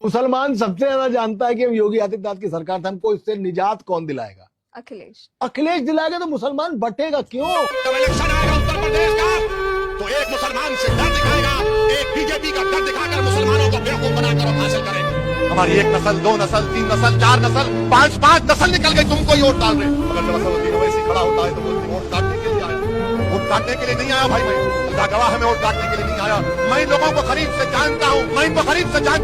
मुसलमान सबसे ज्यादा जानता है कि हम योगी आदित्यनाथ की सरकार से हमको इससे निजात कौन दिलाएगा? अखिलेश दिलाएगा। तो मुसलमान बटेगा क्यों? जब इलेक्शन आएगा उत्तर प्रदेश का तो एक मुसलमान से डर दिखाएगा, एक बीजेपी का डर दिखाकर मुसलमानों को बेवकूफ बनाकर हासिल करेंगे। हमारी एक नस्ल, दो नस्ल, तीन नस्ल, चार नस्ल, पांच नस्ल निकल गई, तुमको ही वोट डाल रहे। अगर जब असदुद्दीन ओवैसी खड़ा होता है तो वो वोट काटने के लिए आया, वोट काटने के लिए नहीं आया भाई। मैं गवाह है, मैं वोट काटने के लिए नहीं आया। मैं इन लोगों को करीब से जानता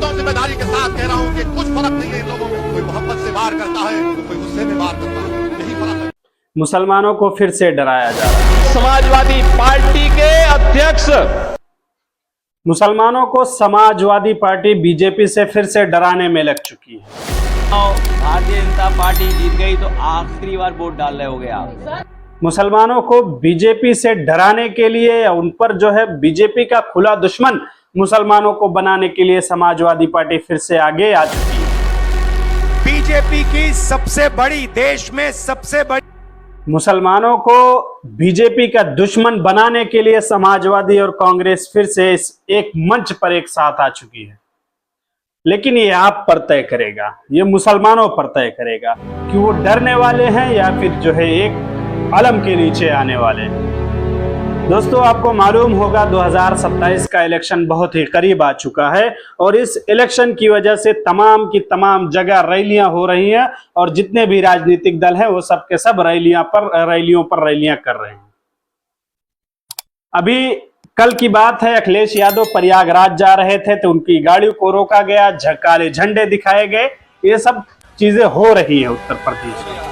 हूँ, जिम्मेदारी के साथ कह रहा हूँ कि कुछ फर्क नहीं है इन लोगों को। कोई मोहब्बत से वार करता है, कोई गुस्से में वार करता है, यही फर्क है। मुसलमानों को फिर से डराया जा रहा है। समाजवादी पार्टी के अध्यक्ष मुसलमानों को समाजवादी पार्टी बीजेपी से फिर से डराने में लग चुकी है। भारतीय जनता पार्टी जीत गई तो आखिरी बार वोट डाल रहे होगे आप। मुसलमानों को बीजेपी से डराने के लिए, उन पर जो है बीजेपी का खुला दुश्मन मुसलमानों को बनाने के लिए समाजवादी पार्टी फिर से आगे आ चुकी है। बीजेपी की सबसे बड़ी, देश में सबसे बड़ी, मुसलमानों को बीजेपी का दुश्मन बनाने के लिए समाजवादी और कांग्रेस फिर से इस एक मंच पर एक साथ आ चुकी है। लेकिन ये आप पर तय करेगा, ये मुसलमानों पर तय करेगा कि वो डरने वाले हैं या फिर जो है एक अलम के नीचे आने वाले हैं। दोस्तों, आपको मालूम होगा 2027 का इलेक्शन बहुत ही करीब आ चुका है और इस इलेक्शन की वजह से तमाम की तमाम जगह रैलियां हो रही हैं और जितने भी राजनीतिक दल हैं वो सब के सब रैलियों पर रैलियां कर रहे हैं। अभी कल की बात है, अखिलेश यादव प्रयागराज जा रहे थे तो उनकी गाड़ियों को रोका गया, काले झंडे दिखाए गए। ये सब चीजें हो रही है उत्तर प्रदेश में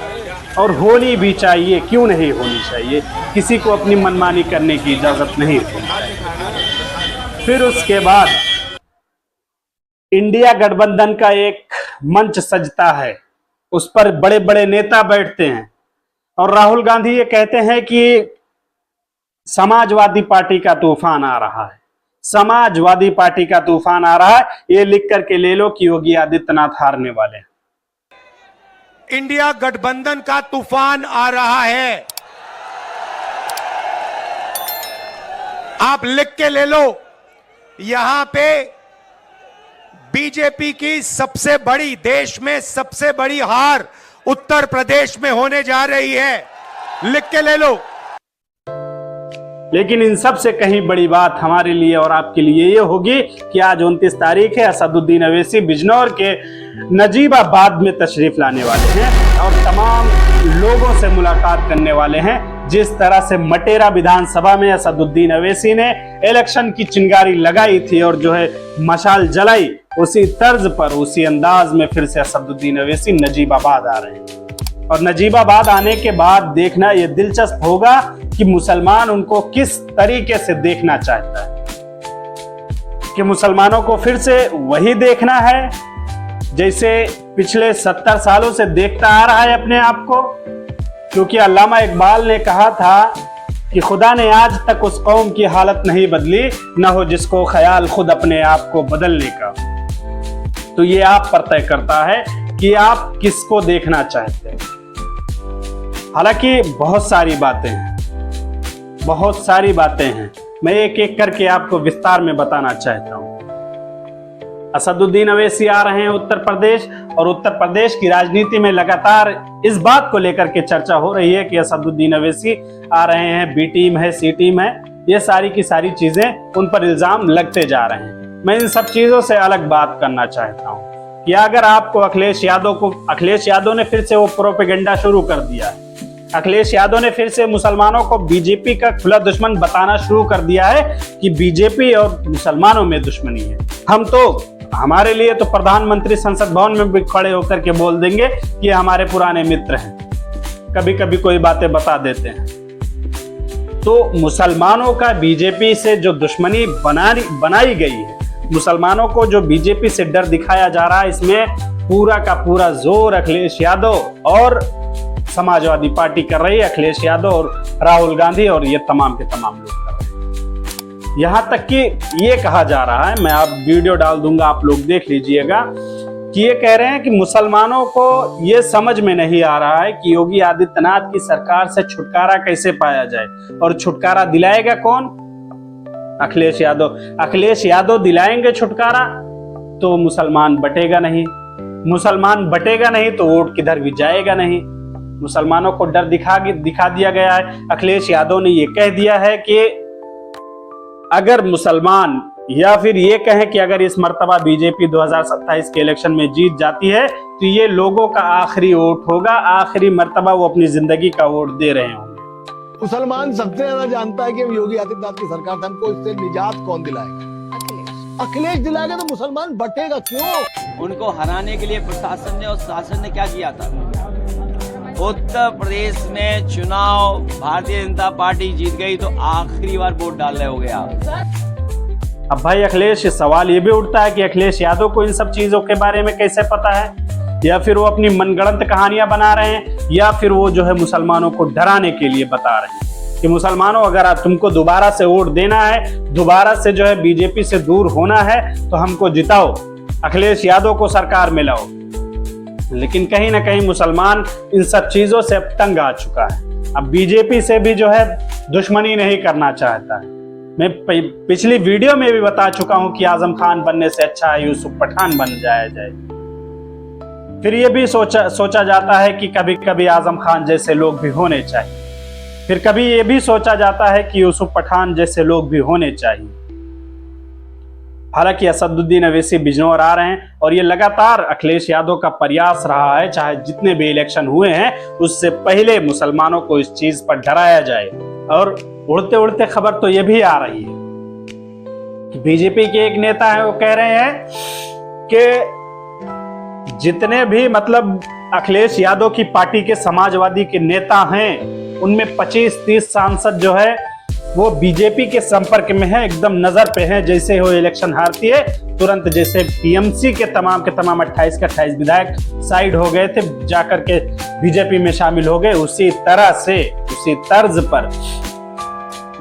और होनी भी चाहिए। क्यों नहीं होनी चाहिए? किसी को अपनी मनमानी करने की इजाजत नहीं होनी चाहिए। फिर उसके बाद इंडिया गठबंधन का एक मंच सजता है, उस पर बड़े बड़े नेता बैठते हैं और राहुल गांधी ये कहते हैं कि समाजवादी पार्टी का तूफान आ रहा है, समाजवादी पार्टी का तूफान आ रहा है। ये लिख करके ले लो कि योगी आदित्यनाथ हारने वाले हैं। इंडिया गठबंधन का तूफान आ रहा है, आप लिख के ले लो। यहां पे बीजेपी की सबसे बड़ी, देश में सबसे बड़ी हार उत्तर प्रदेश में होने जा रही है, लिख के ले लो। लेकिन इन सब से कहीं बड़ी बात हमारे लिए और आपके लिए ये होगी कि आज 29 तारीख है। असदुद्दीन ओवैसी बिजनौर के नजीबाबाद में तशरीफ लाने वाले हैं और तमाम लोगों से मुलाकात करने वाले हैं। जिस तरह से मटेरा विधानसभा में असदुद्दीन ओवैसी ने इलेक्शन की चिंगारी लगाई थी और जो है मशाल जलाई, उसी तर्ज पर, उसी अंदाज में फिर से असदुद्दीन ओवैसी नजीबाबाद आ रहे हैं। और नजीबाबाद आने के बाद देखना यह दिलचस्प होगा कि मुसलमान उनको किस तरीके से देखना चाहता है। कि मुसलमानों को फिर से वही देखना है जैसे पिछले 70 सालों से देखता आ रहा है अपने आप को। क्योंकि अल्लामा इकबाल ने कहा था कि खुदा ने आज तक उस कौम की हालत नहीं बदली, न हो जिसको ख्याल खुद अपने आप को बदलने का। तो ये आप पर तय करता है कि आप किसको देखना चाहते हैं। हालांकि बहुत सारी बातें हैं, मैं एक एक करके आपको विस्तार में बताना चाहता हूं। असदुद्दीन ओवैसी आ रहे हैं उत्तर प्रदेश और उत्तर प्रदेश की राजनीति में लगातार इस बात को लेकर के चर्चा हो रही है कि असदुद्दीन ओवैसी आ रहे हैं, बी टीम है, सी टीम है। ये सारी की सारी चीजें उन पर इल्जाम लगते जा रहे हैं। मैं इन सब चीजों से अलग बात करना चाहता हूं कि अगर आपको अखिलेश यादव ने फिर से वो प्रोपेगेंडा शुरू कर दिया है। अखिलेश यादव ने फिर से मुसलमानों को बीजेपी का खुला दुश्मन बताना शुरू कर दिया है कि बीजेपी और मुसलमानों में दुश्मनी है। हमारे लिए तो प्रधानमंत्री संसद भवन में भी खड़े होकर के बोल देंगे कि हमारे पुराने मित्र हैं, कभी कभी कोई बातें बता देते हैं। तो मुसलमानों का बीजेपी से जो दुश्मनी बनाई गई है, मुसलमानों को जो बीजेपी से डर दिखाया जा रहा है, इसमें पूरा का पूरा जोर अखिलेश यादव और समाजवादी पार्टी कर रही है। अखिलेश यादव और राहुल गांधी और ये तमाम के तमाम लोग कर रहे हैं। यहां तक कि ये कहा जा रहा है, मैं आप वीडियो डाल दूंगा, आप लोग देख लीजिएगा, कि ये कह रहे हैं कि मुसलमानों को ये समझ में नहीं आ रहा है कि योगी आदित्यनाथ की सरकार से छुटकारा कैसे पाया जाए और छुटकारा दिलाएगा कौन? अखिलेश यादव दिलाएंगे छुटकारा। तो मुसलमान बटेगा नहीं, मुसलमान बटेगा नहीं तो वोट किधर भी जाएगा नहीं। मुसलमानों को डर दिखा दिया गया है। अखिलेश यादव ने ये कह दिया है कि अगर मुसलमान, या फिर ये कहें कि अगर इस मर्तबा बीजेपी 2027 के इलेक्शन में जीत जाती है तो ये लोगों का आखिरी वोट होगा, आखिरी मर्तबा वो अपनी जिंदगी का वोट दे रहे होंगे। मुसलमान सबसे ज्यादा जानता है कि हम योगी आदित्यनाथ की सरकार था, हमको इससे निजात कौन दिलाएगा? अखिलेश दिलाएगा। तो मुसलमान बटेगा क्यों? उनको हराने के लिए प्रशासन ने और शासन ने क्या किया था? उत्तर प्रदेश में चुनाव भारतीय जनता पार्टी जीत गई तो आखिरी बार वोट डालने हो गया। अब भाई अखिलेश, सवाल ये भी उठता है कि अखिलेश यादव को इन सब चीजों के बारे में कैसे पता है, या फिर वो अपनी मनगढ़ंत कहानियां बना रहे हैं, या फिर वो जो है मुसलमानों को डराने के लिए बता रहे हैं कि मुसलमानों अगर तुमको दोबारा से वोट देना है, दोबारा से जो है बीजेपी से दूर होना है तो हमको जिताओ, अखिलेश यादव को सरकार में लाओ। लेकिन कहीं ना कहीं मुसलमान इन सब चीजों से अब तंग आ चुका है। अब बीजेपी से भी जो है दुश्मनी नहीं करना चाहता है। मैं पिछली वीडियो में भी बता चुका हूं कि आजम खान बनने से अच्छा है यूसुफ पठान बन जाए। फिर ये भी सोचा जाता है कि कभी कभी आजम खान जैसे लोग भी होने चाहिए। फिर कभी ये भी सोचा जाता है कि यूसुफ पठान जैसे लोग भी होने चाहिए। हालांकि असदुद्दीन अवैसी बिजनौर आ रहे हैं और ये लगातार अखिलेश यादव का प्रयास रहा है, चाहे जितने भी इलेक्शन हुए हैं उससे पहले मुसलमानों को इस चीज पर डराया जाए। और उड़ते उड़ते खबर तो ये भी आ रही है कि बीजेपी के एक नेता है, वो कह रहे हैं कि जितने भी मतलब अखिलेश यादव की पार्टी के समाजवादी के नेता हैं उनमें 25-30 सांसद जो है वो बीजेपी के संपर्क में है, एकदम नजर पे है। जैसे वो इलेक्शन हारती है तुरंत, जैसे टीएमसी के तमाम 28 के 28 विधायक साइड हो गए थे, जाकर के बीजेपी में शामिल हो गए, उसी तरह से उसी तर्ज पर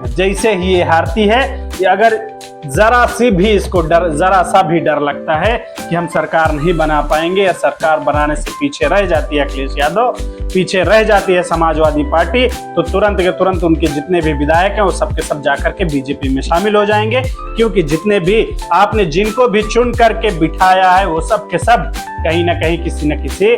जैसे ही ये हारती है, कि अगर जरा सा भी डर लगता है कि हम सरकार नहीं बना पाएंगे, या सरकार बनाने से पीछे रह जाती है अखिलेश यादव, पीछे रह जाती है समाजवादी पार्टी, तो तुरंत के तुरंत उनके जितने भी विधायक हैं वो सबके सब जाकर के बीजेपी में शामिल हो जाएंगे। क्योंकि जितने भी आपने जिनको भी चुन करके बिठाया है वो सब के सब कहीं ना कहीं किसी न किसी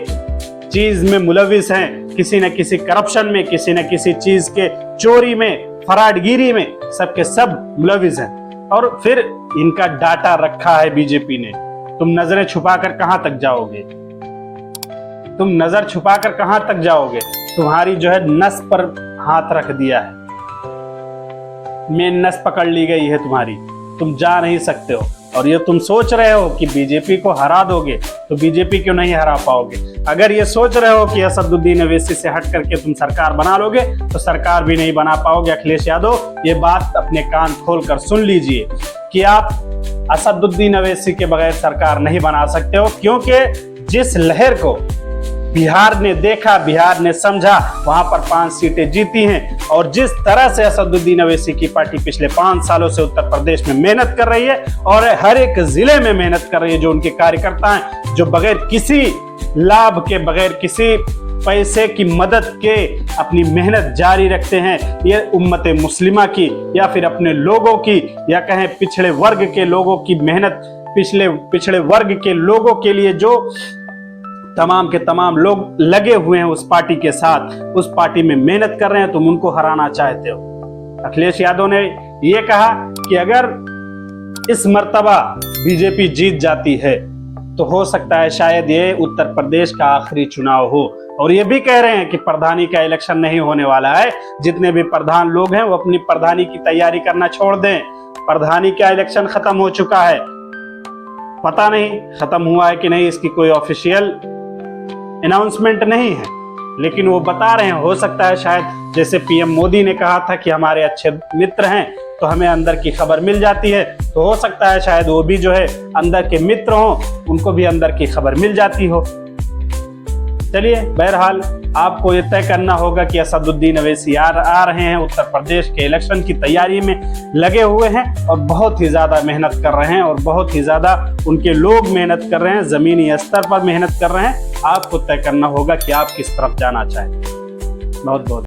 चीज में मुलविस हैं, किसी न किसी करप्शन में, किसी न किसी चीज के चोरी में, फराडगिरी में, सबके सब मुलविस हैं। और फिर इनका डाटा रखा है बीजेपी ने। तुम नजरें छुपाकर कहां तक जाओगे? तुम नजर छुपाकर कहां तक जाओगे? तुम्हारी जो है नस पर हाथ रख दिया है, मेन नस पकड़ ली गई है तुम्हारी, तुम जा नहीं सकते हो। और ये तुम सोच रहे हो कि बीजेपी को हरा दोगे, तो बीजेपी क्यों नहीं हरा पाओगे। अगर ये सोच रहे हो कि असदुद्दीन अवैसी से हट करके तुम सरकार बना लोगे, तो सरकार भी नहीं बना पाओगे। अखिलेश यादव, ये बात अपने कान खोलकर सुन लीजिए कि आप असदुद्दीन अवैसी के बगैर सरकार नहीं बना सकते हो। क्योंकि जिस लहर को बिहार ने देखा, बिहार ने समझा, वहां पर 5 सीटें जीती हैं। और जिस तरह से असदुद्दीन अवैसी की पार्टी पिछले 5 सालों से उत्तर प्रदेश में मेहनत कर रही है, और हर एक जिले में मेहनत कर रही है, जो उनके कार्यकर्ता हैं, जो बगैर किसी लाभ के, बगैर किसी पैसे की मदद के अपनी मेहनत जारी रखते हैं, ये उम्मत मुस्लिमा की, या फिर अपने लोगों की, या कहें पिछड़े वर्ग के लोगों की मेहनत, पिछड़े वर्ग के लोगों के लिए जो तमाम के तमाम लोग लगे हुए हैं उस पार्टी के साथ, उस पार्टी में मेहनत कर रहे हैं, तुम उनको हराना चाहते हो। अखिलेश यादव ने यह कहा कि अगर इस मर्तबा बीजेपी जीत जाती है तो हो सकता है शायद ये उत्तर प्रदेश का आखिरी चुनाव हो। और ये भी कह रहे हैं कि प्रधानी का इलेक्शन नहीं होने वाला है, जितने भी प्रधान लोग हैं वो अपनी प्रधानी की तैयारी करना छोड़ दें। प्रधानी का इलेक्शन खत्म हो चुका है, पता नहीं खत्म हुआ है कि नहीं, इसकी कोई ऑफिशियल अनाउंसमेंट नहीं है, लेकिन वो बता रहे हैं हो सकता है शायद जैसे पीएम मोदी ने कहा था कि हमारे अच्छे मित्र हैं तो हमें अंदर की खबर मिल जाती है, तो हो सकता है शायद वो भी जो है अंदर के मित्र हों, उनको भी अंदर की खबर मिल जाती हो। चलिए, बहरहाल आपको ये तय करना होगा कि असदुद्दीन अवैसी आ रहे हैं, उत्तर प्रदेश के इलेक्शन की तैयारी में लगे हुए हैं और बहुत ही ज्यादा मेहनत कर रहे हैं, और बहुत ही ज्यादा उनके लोग मेहनत कर रहे हैं, जमीनी स्तर पर मेहनत कर रहे हैं। आपको तय करना होगा कि आप किस तरफ जाना चाहें। बहुत बहुत